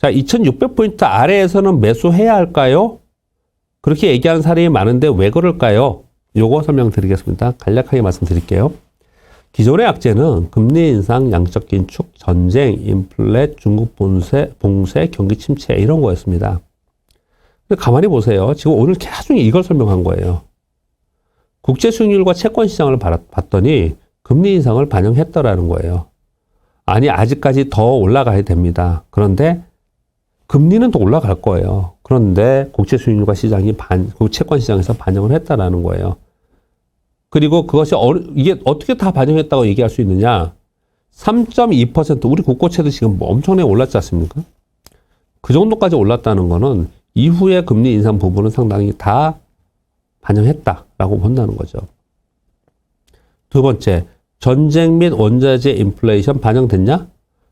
자, 2600포인트 아래에서는 매수해야 할까요? 그렇게 얘기하는 사람이 많은데 왜 그럴까요? 요거 설명드리겠습니다. 간략하게 말씀드릴게요. 기존의 악재는 금리 인상, 양적 긴축, 전쟁, 인플레, 중국 봉쇄, 경기 침체 이런 거였습니다. 근데 가만히 보세요. 지금 오늘 계속 이걸 설명한 거예요. 국제 수익률과 채권 시장을 봤더니 금리 인상을 반영했더라는 거예요. 아니, 아직까지 더 올라가야 됩니다. 그런데 금리는 더 올라갈 거예요. 그런데 국제 수익률과 시장이 채권 시장에서 반영을 했다라는 거예요. 그리고 그것이 이게 어떻게 다 반영했다고 얘기할 수 있느냐? 3.2% 우리 국고채도 지금 엄청나게 올랐지 않습니까? 그 정도까지 올랐다는 거는 이후에 금리 인상 부분은 상당히 다 반영했다라고 본다는 거죠. 두 번째, 전쟁 및 원자재 인플레이션 반영됐냐?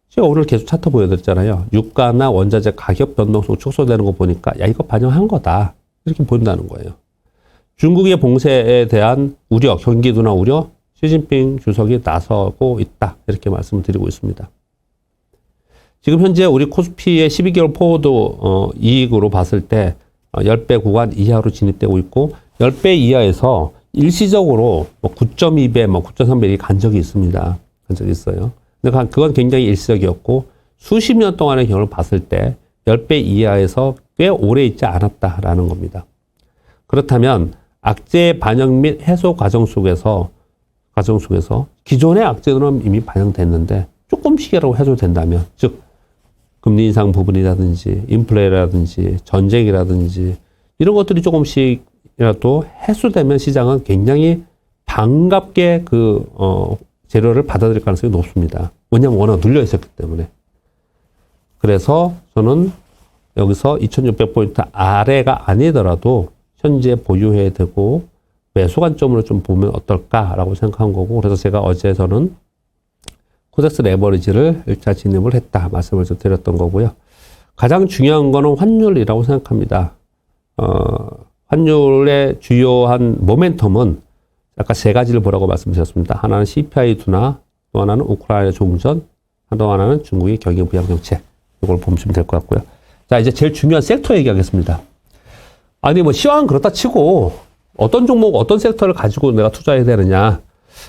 제가 오늘 계속 차트 보여드렸잖아요. 유가나 원자재 가격 변동성 축소되는 거 보니까 야, 이거 반영한 거다. 이렇게 본다는 거예요. 중국의 봉쇄에 대한 우려, 경기 둔화 우려, 시진핑 주석이 나서고 있다. 이렇게 말씀을 드리고 있습니다. 지금 현재 우리 코스피의 12개월 포워드 이익으로 봤을 때 10배 구간 이하로 진입되고 있고 10배 이하에서 일시적으로 9.2배, 9.3배 간 적이 있습니다. 간 적이 있어요. 근데 그건 굉장히 일시적이었고 수십 년 동안의 경험을 봤을 때 10배 이하에서 꽤 오래 있지 않았다라는 겁니다. 그렇다면 악재의 반영 및 해소 과정 속에서 기존의 악재는 이미 반영됐는데 조금씩이라도 해소된다면, 즉 금리 인상 부분이라든지 인플레라든지 전쟁이라든지 이런 것들이 조금씩이라도 해소되면 시장은 굉장히 반갑게 재료를 받아들일 가능성이 높습니다. 왜냐하면 워낙 눌려 있었기 때문에. 그래서 저는 여기서 2600포인트 아래가 아니더라도 현재 보유해야 되고 매수 관점으로 좀 보면 어떨까라고 생각한 거고, 그래서 제가 어제 저는 코덱스 레버리지를 1차 진입을 했다 말씀을 좀 드렸던 거고요. 가장 중요한 거는 환율이라고 생각합니다. 환율의 주요한 모멘텀은 아까 세 가지를 보라고 말씀드렸습니다. 하나는 CPI 둔화, 또 하나는 우크라이나 종전, 또 하나는 중국의 경기 부양 정책. 이걸 보시면 될 것 같고요. 자, 이제 제일 중요한 섹터 얘기하겠습니다. 아니, 시황은 그렇다 치고 어떤 종목, 어떤 섹터를 가지고 내가 투자해야 되느냐.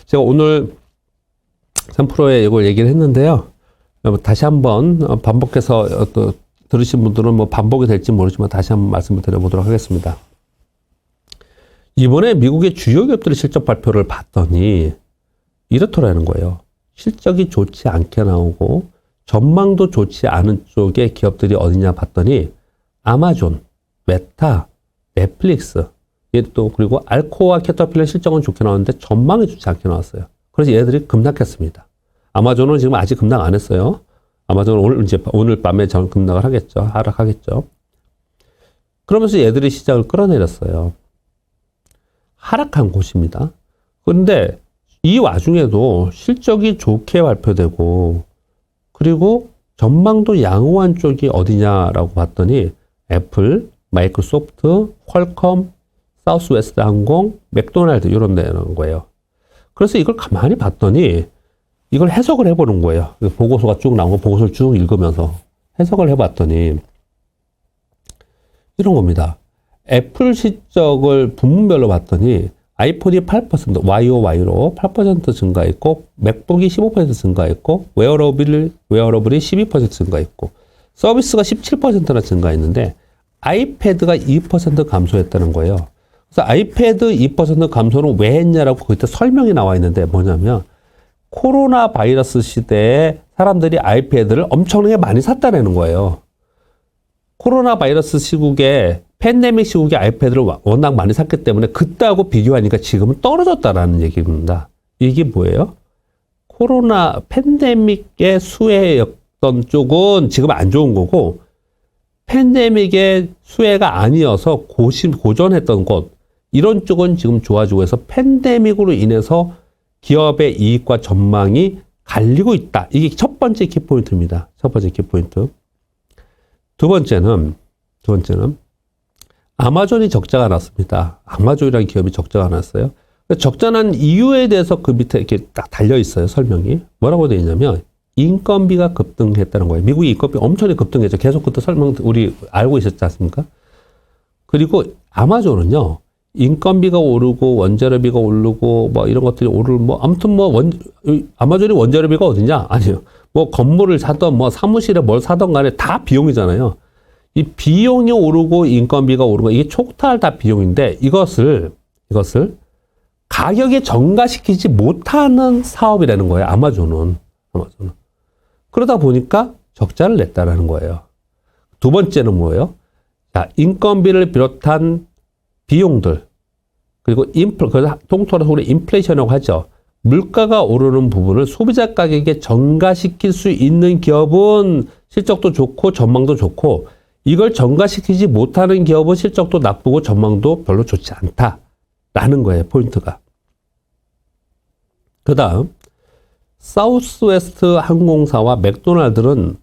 제가 오늘 3%에 이걸 얘기를 했는데요. 다시 한번 반복해서 들으신 분들은 반복이 될지 모르지만 다시 한번 말씀을 드려보도록 하겠습니다. 이번에 미국의 주요 기업들의 실적 발표를 봤더니 이렇더라는 거예요. 실적이 좋지 않게 나오고 전망도 좋지 않은 쪽의 기업들이 어디냐 봤더니 아마존, 메타, 넷플릭스, 또 그리고 알코와 캐터필러 실적은 좋게 나왔는데 전망이 좋지 않게 나왔어요. 그래서 얘들이 급락했습니다. 아마존은 지금 아직 급락 안 했어요. 아마존은 오늘 밤에 전 급락을 하겠죠. 하락하겠죠. 그러면서 얘들이 시장을 끌어내렸어요. 하락한 곳입니다. 그런데 이 와중에도 실적이 좋게 발표되고 그리고 전망도 양호한 쪽이 어디냐라고 봤더니 애플, 마이크로소프트, 퀄컴, 사우스웨스트 항공, 맥도날드 이런 데는 거예요. 그래서 이걸 가만히 봤더니 이걸 해석을 해보는 거예요. 보고서가 쭉 나온 거 보고서를 쭉 읽으면서 해석을 해봤더니 이런 겁니다. 애플 실적을 부문별로 봤더니 아이폰이 8%, YOY로 8% 증가했고, 맥북이 15% 증가했고, 웨어러블이 12% 증가했고, 서비스가 17%나 증가했는데, 아이패드가 2% 감소했다는 거예요. 그래서 아이패드 2% 감소는 왜 했냐라고 그때 설명이 나와 있는데 뭐냐면, 코로나 바이러스 시대에 사람들이 아이패드를 엄청나게 많이 샀다는 거예요. 코로나 바이러스 시국에 팬데믹 시국에 아이패드를 워낙 많이 샀기 때문에 그때하고 비교하니까 지금은 떨어졌다라는 얘기입니다. 이게 뭐예요? 코로나 팬데믹의 수혜였던 쪽은 지금 안 좋은 거고 팬데믹의 수혜가 아니어서 고전했던 것 이런 쪽은 지금 좋아지고 해서 팬데믹으로 인해서 기업의 이익과 전망이 갈리고 있다. 이게 첫 번째 키포인트입니다. 첫 번째 키포인트. 두 번째는 아마존이 적자가 났습니다. 아마존이라는 기업이 적자가 났어요. 적자 난 이유에 대해서 그 밑에 이렇게 딱 달려 있어요. 설명이. 뭐라고 되어 있냐면 인건비가 급등했다는 거예요. 미국이 인건비 엄청나게 급등했죠. 계속 그때 우리 알고 있었지 않습니까? 그리고 아마존은요, 인건비가 오르고 원자료비가 오르고 뭐 이런 것들이 오르고 뭐 아무튼 뭐 아마존이 원자료비가 어디냐? 아니요. 뭐 건물을 사던 뭐 사무실에 뭘 사던 간에 다 비용이잖아요. 이 비용이 오르고 인건비가 오르고 이게 촉탈 다 비용인데 이것을 가격에 전가시키지 못하는 사업이라는 거예요. 아마존은. 그러다 보니까 적자를 냈다라는 거예요. 두 번째는 뭐예요? 자, 인건비를 비롯한 비용들, 그리고 그래서 통틀어서 우리 인플레이션이라고 하죠. 물가가 오르는 부분을 소비자 가격에 전가시킬 수 있는 기업은 실적도 좋고 전망도 좋고, 이걸 전가시키지 못하는 기업은 실적도 나쁘고 전망도 별로 좋지 않다라는 거예요. 포인트가. 그 다음 사우스웨스트 항공사와 맥도날드는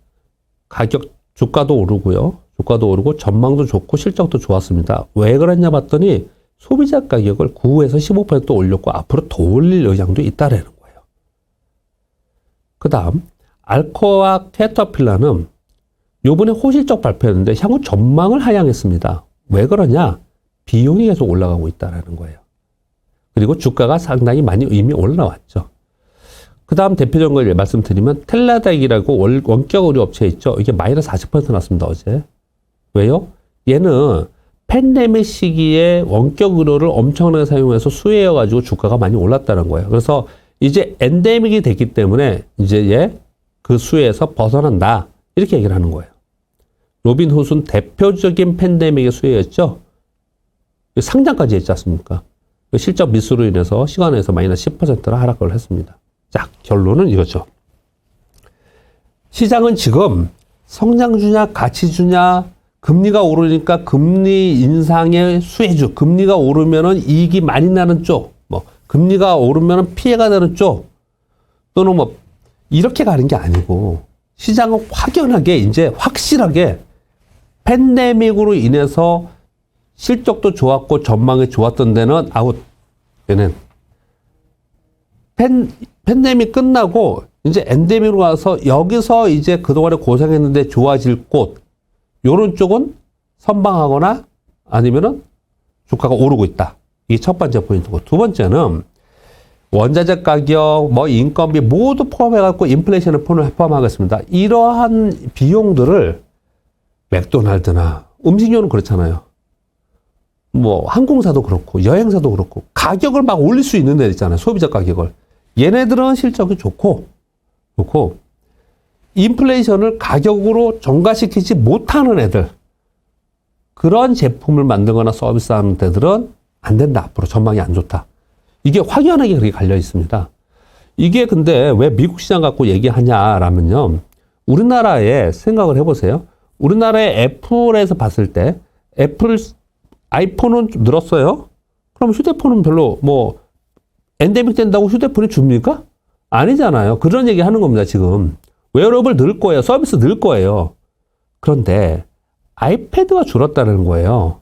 주가도 오르고요. 주가도 오르고 전망도 좋고 실적도 좋았습니다. 왜 그랬냐 봤더니 소비자 가격을 9에서 15% 올렸고 앞으로 더 올릴 의향도 있다라는 거예요. 그 다음 알코와 캐터필러는 요번에 호실적 발표했는데 향후 전망을 하향했습니다. 왜 그러냐? 비용이 계속 올라가고 있다는 거예요. 그리고 주가가 상당히 많이 이미 올라왔죠. 그 다음 대표적인 걸 말씀드리면 텔라덱이라고 원격 의료 업체 있죠. 이게 마이너스 40% 났습니다. 어제. 왜요? 얘는 팬데믹 시기에 원격 의료를 엄청나게 사용해서 수혜여가지고 주가가 많이 올랐다는 거예요. 그래서 이제 엔데믹이 됐기 때문에 이제 얘 그 수혜에서 벗어난다. 이렇게 얘기를 하는 거예요. 로빈훗은 대표적인 팬데믹의 수혜였죠. 상장까지 했지 않습니까? 실적 미스로 인해서 시간에서 마이너스 10%나 하락을 했습니다. 자, 결론은 이거죠. 시장은 지금 성장 주냐, 가치 주냐, 금리가 오르니까 금리 인상의 수혜주, 금리가 오르면은 이익이 많이 나는 쪽, 뭐, 금리가 오르면은 피해가 되는 쪽, 또는 뭐, 이렇게 가는 게 아니고, 시장은 확연하게, 이제 확실하게 팬데믹으로 인해서 실적도 좋았고 전망이 좋았던 데는 아웃. 얘는 팬데믹 끝나고 이제 엔데믹으로 가서 여기서 이제 그동안에 고생했는데 좋아질 곳, 요런 쪽은 선방하거나 아니면은 주가가 오르고 있다. 이게 첫 번째 포인트고, 두 번째는 원자재 가격, 뭐 인건비 모두 포함해갖고 인플레이션을 포함하겠습니다. 이러한 비용들을 맥도날드나 음식료는 그렇잖아요. 뭐 항공사도 그렇고 여행사도 그렇고 가격을 막 올릴 수 있는 데 있잖아요. 소비자 가격을. 얘네들은 실적이 좋고 인플레이션을 가격으로 전가시키지 못하는 애들, 그런 제품을 만들거나 서비스하는 데들은 안 된다. 앞으로 전망이 안 좋다. 이게 확연하게 그렇게 갈려 있습니다. 이게 근데 왜 미국 시장 갖고 얘기하냐라면요. 우리나라에 생각을 해보세요. 우리나라의 애플에서 봤을 때 아이폰은 좀 늘었어요. 그럼 휴대폰은 별로 뭐 엔데믹 된다고 휴대폰이 줍니까? 아니잖아요. 그런 얘기 하는 겁니다. 지금 웨어러블 늘 거예요. 서비스 늘 거예요. 그런데 아이패드가 줄었다는 거예요.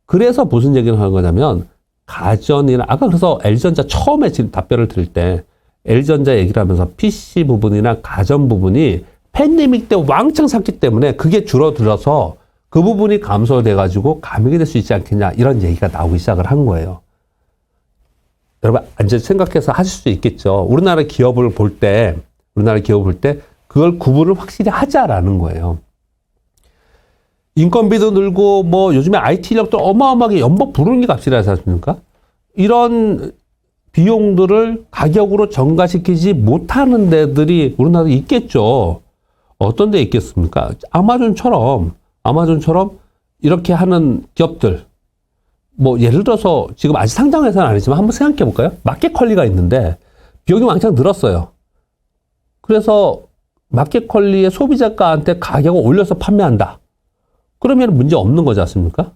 그래서 무슨 얘기를 하는 거냐면 가전이나 아까 그래서 LG전자 처음에 지금 답변을 드릴 때 LG전자 얘기를 하면서 PC 부분이나 가전 부분이 팬데믹 때 왕창 샀기 때문에 그게 줄어들어서 그 부분이 감소돼가지고 감액이 될 수 있지 않겠냐, 이런 얘기가 나오기 시작을 한 거예요. 여러분 이제 생각해서 하실 수 있겠죠. 우리나라 기업을 볼 때 그걸 구분을 확실히 하자라는 거예요. 인건비도 늘고 뭐 요즘에 IT 인력도 어마어마하게 연봉 부르는 게 값이라지 않습니까? 이런 비용들을 가격으로 전가시키지 못하는 데들이 우리나라에 있겠죠. 어떤 데 있겠습니까? 아마존처럼 이렇게 하는 기업들, 뭐 예를 들어서 지금 아직 상장회사는 아니지만 한번 생각해 볼까요? 마켓컬리가 있는데 비용이 왕창 늘었어요. 그래서 마켓컬리의 소비자가한테 가격을 올려서 판매한다. 그러면 문제 없는 거지 않습니까?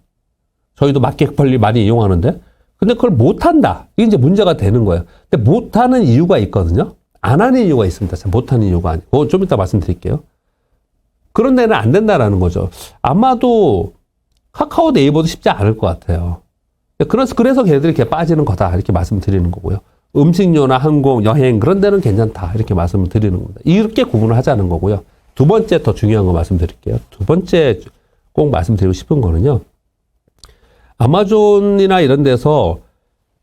저희도 마켓컬리 많이 이용하는데, 근데 그걸 못한다. 이게 이제 문제가 되는 거예요. 근데 못하는 이유가 있거든요. 안 하는 이유가 있습니다. 못하는 이유가 아니고, 좀 이따 말씀드릴게요. 그런 데는 안 된다라는 거죠. 아마도 카카오 네이버도 쉽지 않을 것 같아요. 그래서 걔들이 이렇게 빠지는 거다. 이렇게 말씀드리는 거고요. 음식료나 항공, 여행 그런 데는 괜찮다. 이렇게 말씀을 드리는 겁니다. 이렇게 구분을 하자는 거고요. 두 번째 더 중요한 거 말씀드릴게요. 두 번째 꼭 말씀드리고 싶은 거는요. 아마존이나 이런 데서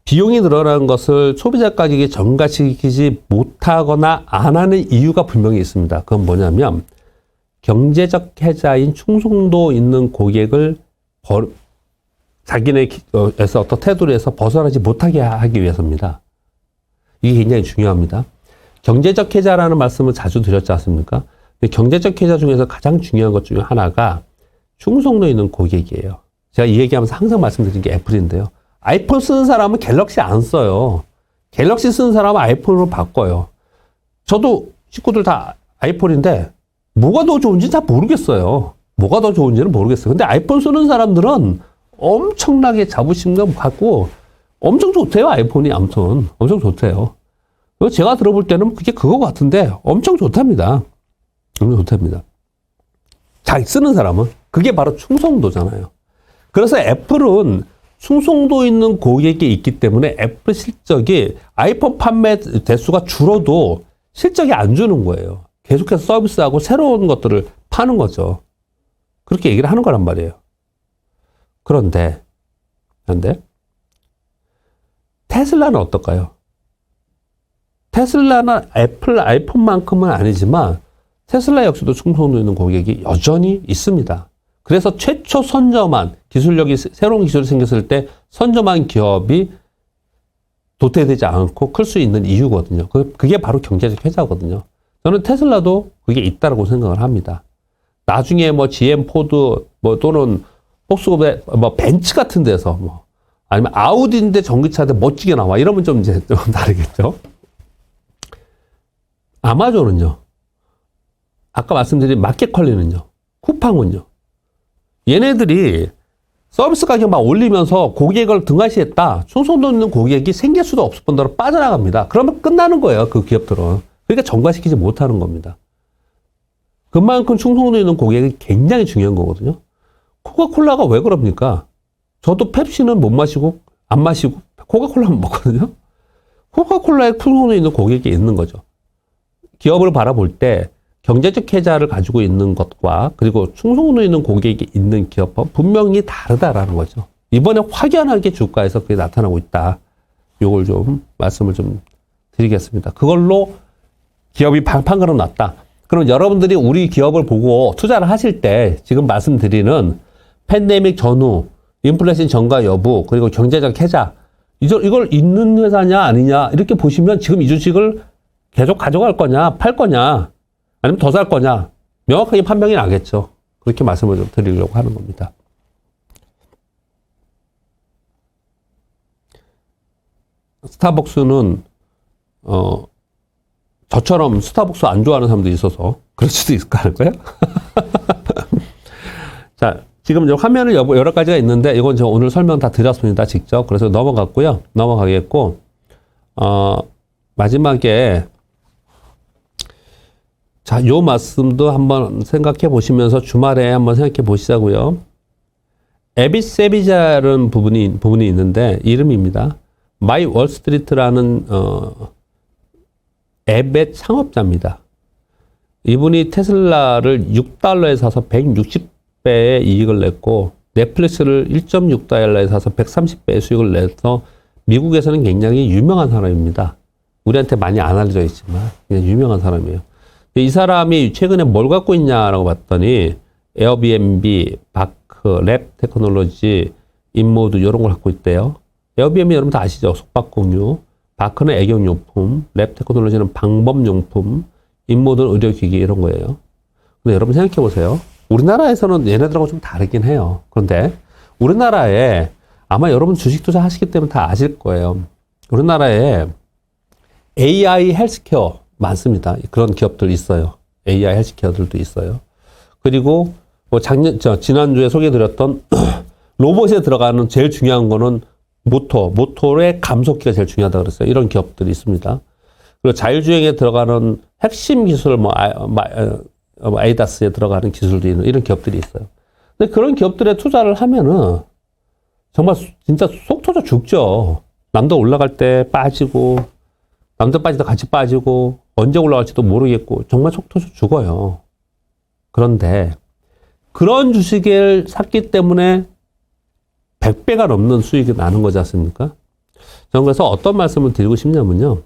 비용이 늘어나는 것을 소비자 가격에 전가시키지 못하거나 안 하는 이유가 분명히 있습니다. 그건 뭐냐면 경제적 해자인 충성도 있는 고객을 자기네에서 어떤 태도로 해서 벗어나지 못하게 하기 위해서입니다. 이게 굉장히 중요합니다. 경제적 해자라는 말씀을 자주 드렸지 않습니까? 근데 경제적 해자 중에서 가장 중요한 것 중에 하나가 충성도 있는 고객이에요. 제가 이 얘기하면서 항상 말씀드린 게 애플인데요. 아이폰 쓰는 사람은 갤럭시 안 써요. 갤럭시 쓰는 사람은 아이폰으로 바꿔요. 저도 식구들 다 아이폰인데 뭐가 더 좋은지 잘 모르겠어요. 뭐가 더 좋은지는 모르겠어요. 근데 아이폰 쓰는 사람들은 엄청나게 자부심감 갖고 엄청 좋대요. 아이폰이 아무튼 엄청 좋대요. 제가 들어볼 때는 그게 그거 같은데 엄청 좋답니다. 엄청 좋답니다. 잘 쓰는 사람은 그게 바로 충성도잖아요. 그래서 애플은 충성도 있는 고객이 있기 때문에 애플 실적이 아이폰 판매 대수가 줄어도 실적이 안 주는 거예요. 계속해서 서비스하고 새로운 것들을 파는 거죠. 그렇게 얘기를 하는 거란 말이에요. 그런데 테슬라는 어떨까요? 테슬라는 애플 아이폰만큼은 아니지만 테슬라 역시도 충성도 있는 고객이 여전히 있습니다. 그래서 최초 선점한 기술력이 새로운 기술이 생겼을 때 선점한 기업이 도태되지 않고 클 수 있는 이유거든요. 그게 바로 경제적 해자거든요. 저는 테슬라도 그게 있다라고 생각을 합니다. 나중에 뭐 GM, 포드, 뭐 또는 폭스바겐, 뭐 벤츠 같은 데서 뭐 아니면 아우디인데 전기차인데 멋지게 나와 이러면 좀 이제 좀 다르겠죠. 아마존은요. 아까 말씀드린 마켓컬리는요. 쿠팡은요. 얘네들이 서비스 가격 막 올리면서 고객을 등한시했다. 충성도 있는 고객이 생길 수도 없을 뿐더러 빠져나갑니다. 그러면 끝나는 거예요. 그 기업들은. 그러니까 전가시키지 못하는 겁니다. 그만큼 충성도 있는 고객이 굉장히 중요한 거거든요. 코카콜라가 왜 그럽니까? 저도 펩시는 못 마시고 안 마시고 코카콜라만 먹거든요. 코카콜라에 충성도 있는 고객이 있는 거죠. 기업을 바라볼 때 경제적 해자를 가지고 있는 것과 그리고 충성도 있는 고객이 있는 기업은 분명히 다르다라는 거죠. 이번에 확연하게 주가에서 그게 나타나고 있다. 요걸 좀 말씀을 좀 드리겠습니다. 그걸로 기업이 방판그럼 났다. 그럼 여러분들이 우리 기업을 보고 투자를 하실 때 지금 말씀드리는 팬데믹 전후, 인플레이션 전가 여부, 그리고 경제적 해자 이걸 있는 회사냐 아니냐 이렇게 보시면 지금 이 주식을 계속 가져갈 거냐 팔 거냐 아니면 더 살 거냐 명확하게 판명이 나겠죠. 그렇게 말씀을 좀 드리려고 하는 겁니다. 스타벅스는 저처럼 스타벅스 안 좋아하는 사람도 있어서 그럴 수도 있을 거 아닐까요? 자, 지금 이제 화면을 여러 가지가 있는데 이건 제가 오늘 설명 다 드렸습니다. 직접. 그래서 넘어가겠고 마지막에 자, 요 말씀도 한번 생각해 보시면서 주말에 한번 생각해 보시자고요. 에비세비자라는 부분이 있는데 이름입니다. 마이 월스트리트라는 앱의 창업자입니다. 이분이 테슬라를 6달러에 사서 160배의 이익을 냈고 넷플릭스를 1.6달러에 사서 130배의 수익을 내서 미국에서는 굉장히 유명한 사람입니다. 우리한테 많이 안 알려져 있지만 그냥 유명한 사람이에요. 이 사람이 최근에 뭘 갖고 있냐라고 봤더니 에어비앤비, 바크, 랩 테크놀로지, 인모드 이런 걸 갖고 있대요. 에어비앤비 여러분 다 아시죠? 숙박공유. 바크는 애경용품, 랩 테크놀로지는 방범용품, 인모드는 의료기기 이런 거예요. 근데 여러분 생각해 보세요. 우리나라에서는 얘네들하고 좀 다르긴 해요. 그런데 우리나라에 아마 여러분 주식 투자 하시기 때문에 다 아실 거예요. 우리나라에 AI 헬스케어 많습니다. 그런 기업들 있어요. AI 헬스케어들도 있어요. 그리고 뭐 지난주에 소개해드렸던 로봇에 들어가는 제일 중요한 거는 모tor의 감속기가 제일 중요하다 그랬어요. 이런 기업들이 있습니다. 그리고 자율주행에 들어가는 핵심 기술, 에이다스에 들어가는 기술도 있는 이런 기업들이 있어요. 근데 그런 기업들에 투자를 하면은 정말 진짜 속 터져 죽죠. 남도 올라갈 때 빠지고 남들 빠지다 같이 빠지고 언제 올라갈지도 모르겠고 정말 속 터져 죽어요. 그런데 그런 주식을 샀기 때문에 100배가 넘는 수익이 나는 거지 않습니까? 저는 그래서 어떤 말씀을 드리고 싶냐면요.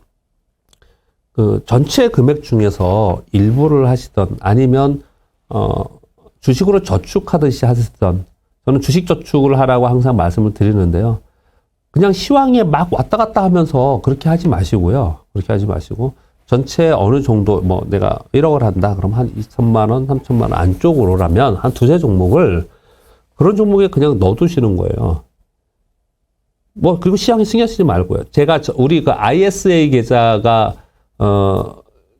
그 전체 금액 중에서 일부를 하시던 아니면 주식으로 저축하듯이 하시던, 저는 주식 저축을 하라고 항상 말씀을 드리는데요. 그냥 시황에 막 왔다 갔다 하면서 그렇게 하지 마시고요. 그렇게 하지 마시고 전체 어느 정도 뭐 내가 1억을 한다 그럼 한 2천만 원, 3천만 원 안쪽으로라면 한 두세 종목을 그런 종목에 그냥 넣어두시는 거예요. 뭐 그리고 시장에 신경 쓰지 말고요. 제가 우리 그 ISA 계좌가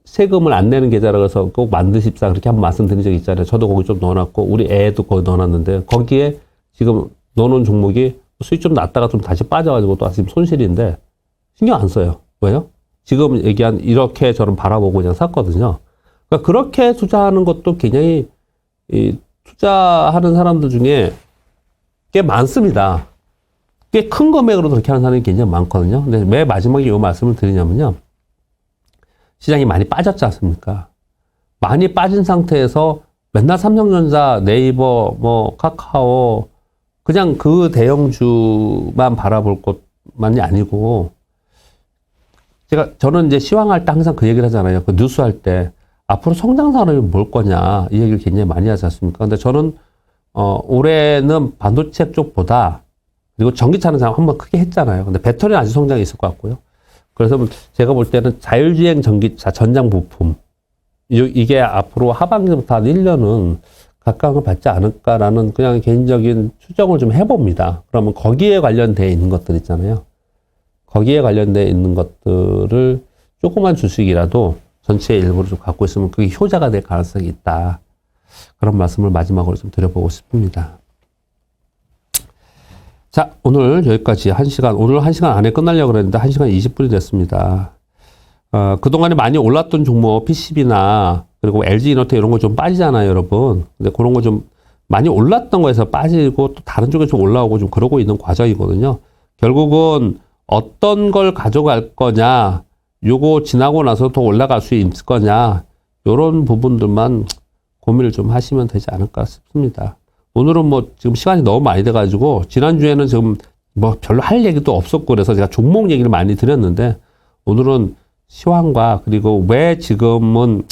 세금을 안 내는 계좌라고 해서 꼭 만드십사 그렇게 한번 말씀드린 적이 있잖아요. 저도 거기 좀 넣어놨고 우리 애도 거기 넣어놨는데 거기에 지금 넣어놓은 종목이 수익 좀 났다가 좀 다시 빠져가지고 또 지금 손실인데 신경 안 써요. 왜요? 지금 얘기한 이렇게 저는 바라보고 그냥 샀거든요. 그러니까 그렇게 투자하는 것도 굉장히 투자하는 사람들 중에 꽤 많습니다. 꽤 큰 금액으로 그렇게 하는 사람이 굉장히 많거든요. 근데 왜 마지막에 이 말씀을 드리냐면요. 시장이 많이 빠졌지 않습니까? 많이 빠진 상태에서 맨날 삼성전자, 네이버, 뭐 카카오 그냥 그 대형주만 바라볼 것만이 아니고 저는 이제 시황할 때 항상 그 얘기를 하잖아요. 그 뉴스 할 때 앞으로 성장 산업이 뭘 거냐 이 얘기를 굉장히 많이 하지 않습니까? 근데 저는 올해는 반도체 쪽보다 그리고 전기차는 한번 크게 했잖아요. 근데 배터리는 아직 성장이 있을 것 같고요. 그래서 제가 볼 때는 자율주행 전기차 전장 부품 이게 앞으로 하반기부터 한 1년은 각광을 받지 않을까라는 그냥 개인적인 추정을 좀 해봅니다. 그러면 거기에 관련되어 있는 것들 있잖아요. 거기에 관련되어 있는 것들을 조그만 주식이라도 전체의 일부를 좀 갖고 있으면 그게 효자가 될 가능성이 있다. 그런 말씀을 마지막으로 좀 드려보고 싶습니다. 자, 오늘 여기까지 1시간, 오늘 1시간 안에 끝나려고 그랬는데 1시간 20분이 됐습니다. 그동안에 많이 올랐던 종목, PCB나, 그리고 LG이노텍 이런 거 좀 빠지잖아요, 여러분. 근데 그런 거 좀 많이 올랐던 거에서 빠지고 또 다른 쪽에 좀 올라오고 좀 그러고 있는 과정이거든요. 결국은 어떤 걸 가져갈 거냐, 요거 지나고 나서 더 올라갈 수 있을 거냐, 요런 부분들만 고민을 좀 하시면 되지 않을까 싶습니다. 오늘은 뭐 지금 시간이 너무 많이 돼가지고 지난주에는 지금 뭐 별로 할 얘기도 없었고 그래서 제가 종목 얘기를 많이 드렸는데 오늘은 시황과 그리고 왜 지금은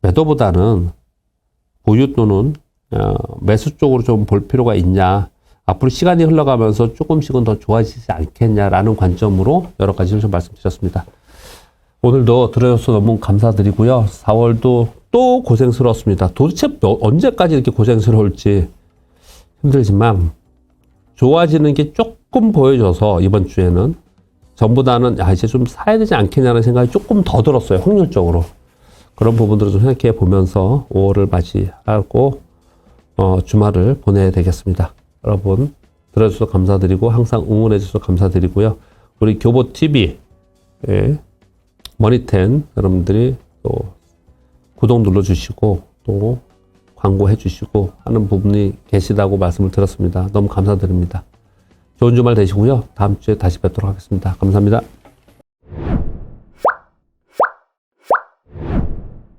매도보다는 보유 또는 매수 쪽으로 좀 볼 필요가 있냐, 앞으로 시간이 흘러가면서 조금씩은 더 좋아지지 않겠냐라는 관점으로 여러 가지를 좀 말씀드렸습니다. 오늘도 들어줘서 너무 감사드리고요. 4월도 또 고생스러웠습니다. 도대체 언제까지 이렇게 고생스러울지 힘들지만 좋아지는 게 조금 보여져서 이번 주에는 전보다는 이제 좀 사야 되지 않겠냐는 생각이 조금 더 들었어요. 확률적으로. 그런 부분들을 좀 생각해 보면서 5월을 맞이하고 주말을 보내야 되겠습니다. 여러분 들어주셔서 감사드리고 항상 응원해 주셔서 감사드리고요. 우리 교보TV 머니텐 여러분들이 또 구독 눌러주시고 또 광고해 주시고 하는 부분이 계시다고 말씀을 드렸습니다. 너무 감사드립니다. 좋은 주말 되시고요. 다음 주에 다시 뵙도록 하겠습니다. 감사합니다.